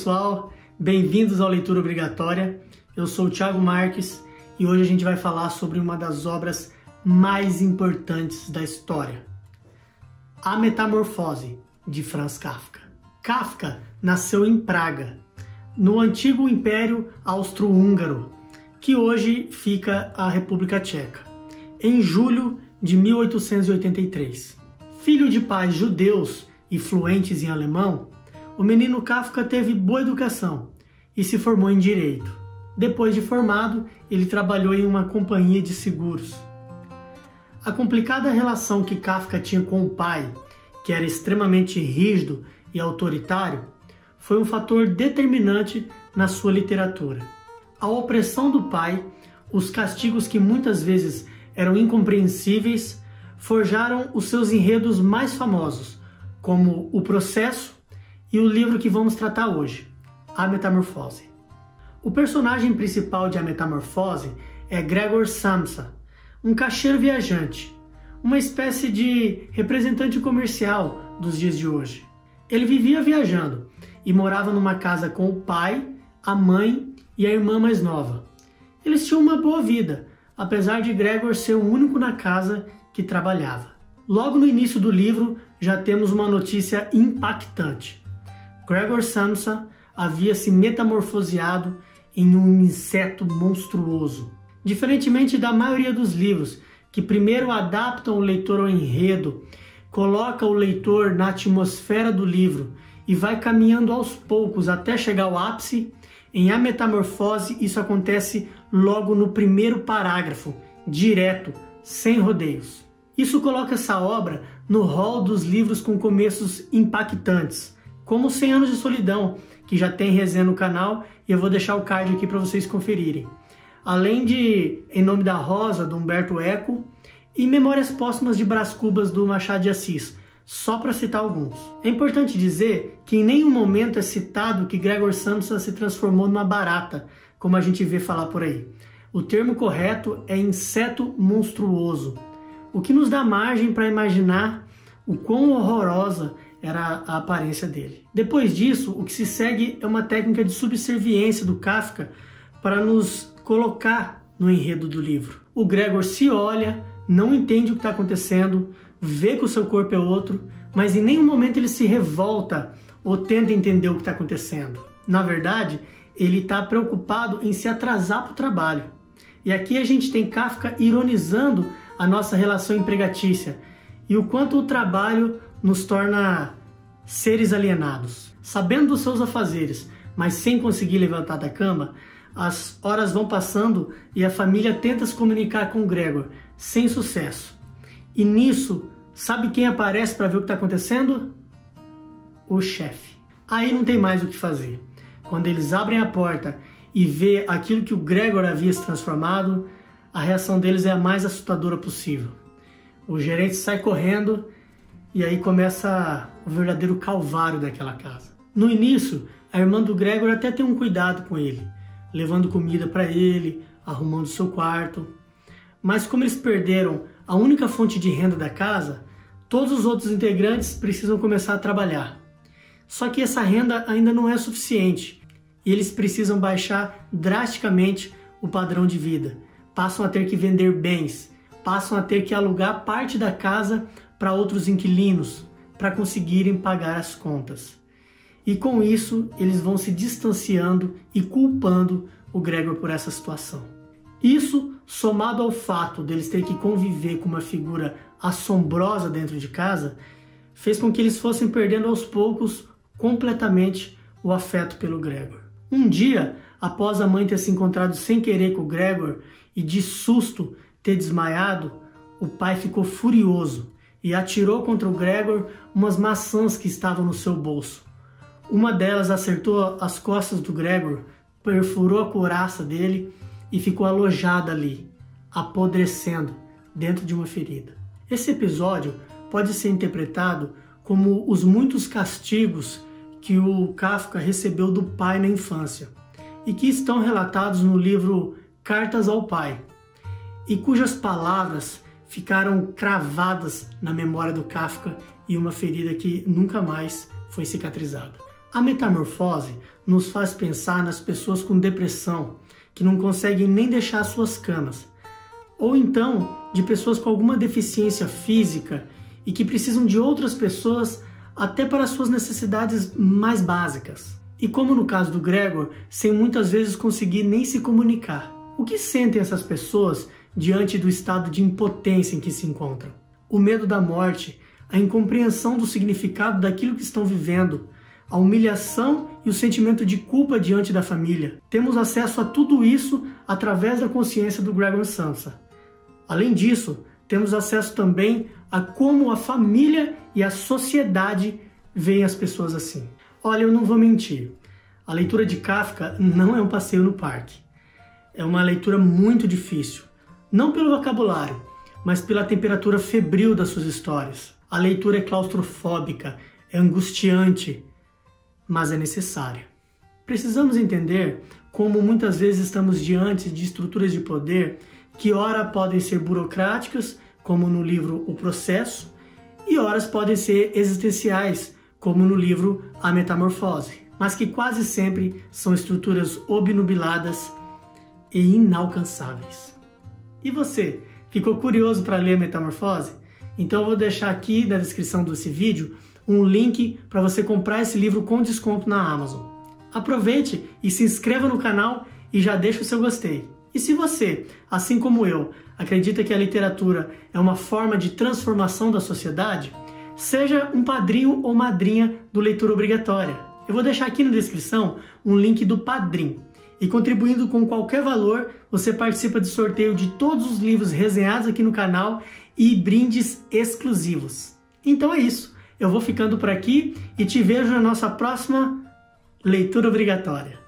pessoal, bem-vindos ao Leitura Obrigatória. Eu sou o Thiago Marques e hoje a gente vai falar sobre uma das obras mais importantes da história, A Metamorfose, de Franz Kafka. Kafka nasceu em Praga, no antigo Império Austro-Húngaro, que hoje fica a República Tcheca, em julho de 1883. Filho de pais judeus e fluentes em alemão, o menino Kafka teve boa educação e se formou em Direito. Depois de formado, ele trabalhou em uma companhia de seguros. A complicada relação que Kafka tinha com o pai, que era extremamente rígido e autoritário, foi um fator determinante na sua literatura. A opressão do pai, os castigos que muitas vezes eram incompreensíveis, forjaram os seus enredos mais famosos, como O Processo e o livro que vamos tratar hoje, A Metamorfose. O personagem principal de A Metamorfose é Gregor Samsa, um caixeiro viajante, uma espécie de representante comercial dos dias de hoje. Ele vivia viajando e morava numa casa com o pai, a mãe e a irmã mais nova. Eles tinham uma boa vida, apesar de Gregor ser o único na casa que trabalhava. Logo no início do livro já temos uma notícia impactante. Gregor Samsa havia se metamorfoseado em um inseto monstruoso. Diferentemente da maioria dos livros, que primeiro adaptam o leitor ao enredo, coloca o leitor na atmosfera do livro e vai caminhando aos poucos até chegar ao ápice, em A Metamorfose isso acontece logo no primeiro parágrafo, direto, sem rodeios. Isso coloca essa obra no rol dos livros com começos impactantes, como 100 Anos de Solidão, que já tem resenha no canal e eu vou deixar o card aqui para vocês conferirem. Além de Em Nome da Rosa, do Humberto Eco, e Memórias Póstumas de Brás Cubas, do Machado de Assis, só para citar alguns. É importante dizer que em nenhum momento é citado que Gregor Samsa se transformou numa barata, como a gente vê falar por aí. O termo correto é inseto monstruoso, o que nos dá margem para imaginar o quão horrorosa era a aparência dele. Depois disso, o que se segue é uma técnica de subserviência do Kafka para nos colocar no enredo do livro. O Gregor se olha, não entende o que está acontecendo, vê que o seu corpo é outro, mas em nenhum momento ele se revolta ou tenta entender o que está acontecendo. Na verdade, ele está preocupado em se atrasar para o trabalho. E aqui a gente tem Kafka ironizando a nossa relação empregatícia e o quanto o trabalho nos torna seres alienados. Sabendo dos seus afazeres, mas sem conseguir levantar da cama, as horas vão passando e a família tenta se comunicar com Gregor, sem sucesso. E nisso, sabe quem aparece para ver o que está acontecendo? O chefe. Aí não tem mais o que fazer. Quando eles abrem a porta e vê aquilo que o Gregor havia se transformado, a reação deles é a mais assustadora possível. O gerente sai correndo e aí começa o verdadeiro calvário daquela casa. No início, a irmã do Gregor até tem um cuidado com ele, levando comida para ele, arrumando seu quarto. Mas como eles perderam a única fonte de renda da casa, todos os outros integrantes precisam começar a trabalhar. Só que essa renda ainda não é suficiente e eles precisam baixar drasticamente o padrão de vida. Passam a ter que vender bens, passam a ter que alugar parte da casa para outros inquilinos para conseguirem pagar as contas. E com isso, eles vão se distanciando e culpando o Gregor por essa situação. Isso, somado ao fato deles terem que conviver com uma figura assombrosa dentro de casa, fez com que eles fossem perdendo aos poucos completamente o afeto pelo Gregor. Um dia, após a mãe ter se encontrado sem querer com o Gregor e de susto ter desmaiado, o pai ficou furioso e atirou contra o Gregor umas maçãs que estavam no seu bolso. Uma delas acertou as costas do Gregor, perfurou a couraça dele e ficou alojada ali, apodrecendo dentro de uma ferida. Esse episódio pode ser interpretado como os muitos castigos que o Kafka recebeu do pai na infância e que estão relatados no livro Cartas ao Pai, e cujas palavras ficaram cravadas na memória do Kafka e uma ferida que nunca mais foi cicatrizada. A metamorfose nos faz pensar nas pessoas com depressão, que não conseguem nem deixar suas camas, ou então de pessoas com alguma deficiência física e que precisam de outras pessoas até para suas necessidades mais básicas. E como no caso do Gregor, sem muitas vezes conseguir nem se comunicar. O que sentem essas pessoas diante do estado de impotência em que se encontram? O medo da morte, a incompreensão do significado daquilo que estão vivendo, a humilhação e o sentimento de culpa diante da família. Temos acesso a tudo isso através da consciência do Gregor Samsa. Além disso, temos acesso também a como a família e a sociedade veem as pessoas assim. Olha, eu não vou mentir. A leitura de Kafka não é um passeio no parque. É uma leitura muito difícil. Não pelo vocabulário, mas pela temperatura febril das suas histórias. A leitura é claustrofóbica, é angustiante, mas é necessária. Precisamos entender como muitas vezes estamos diante de estruturas de poder que ora podem ser burocráticas, como no livro O Processo, e horas podem ser existenciais, como no livro A Metamorfose, mas que quase sempre são estruturas obnubiladas e inalcançáveis. E você, ficou curioso para ler a Metamorfose? Então eu vou deixar aqui na descrição desse vídeo um link para você comprar esse livro com desconto na Amazon. Aproveite e se inscreva no canal e já deixa o seu gostei. E se você, assim como eu, acredita que a literatura é uma forma de transformação da sociedade, seja um padrinho ou madrinha do Leitura Obrigatória. Eu vou deixar aqui na descrição um link do Padrim. E contribuindo com qualquer valor, você participa de sorteio de todos os livros resenhados aqui no canal e brindes exclusivos. Então é isso. Eu vou ficando por aqui e te vejo na nossa próxima Leitura Obrigatória.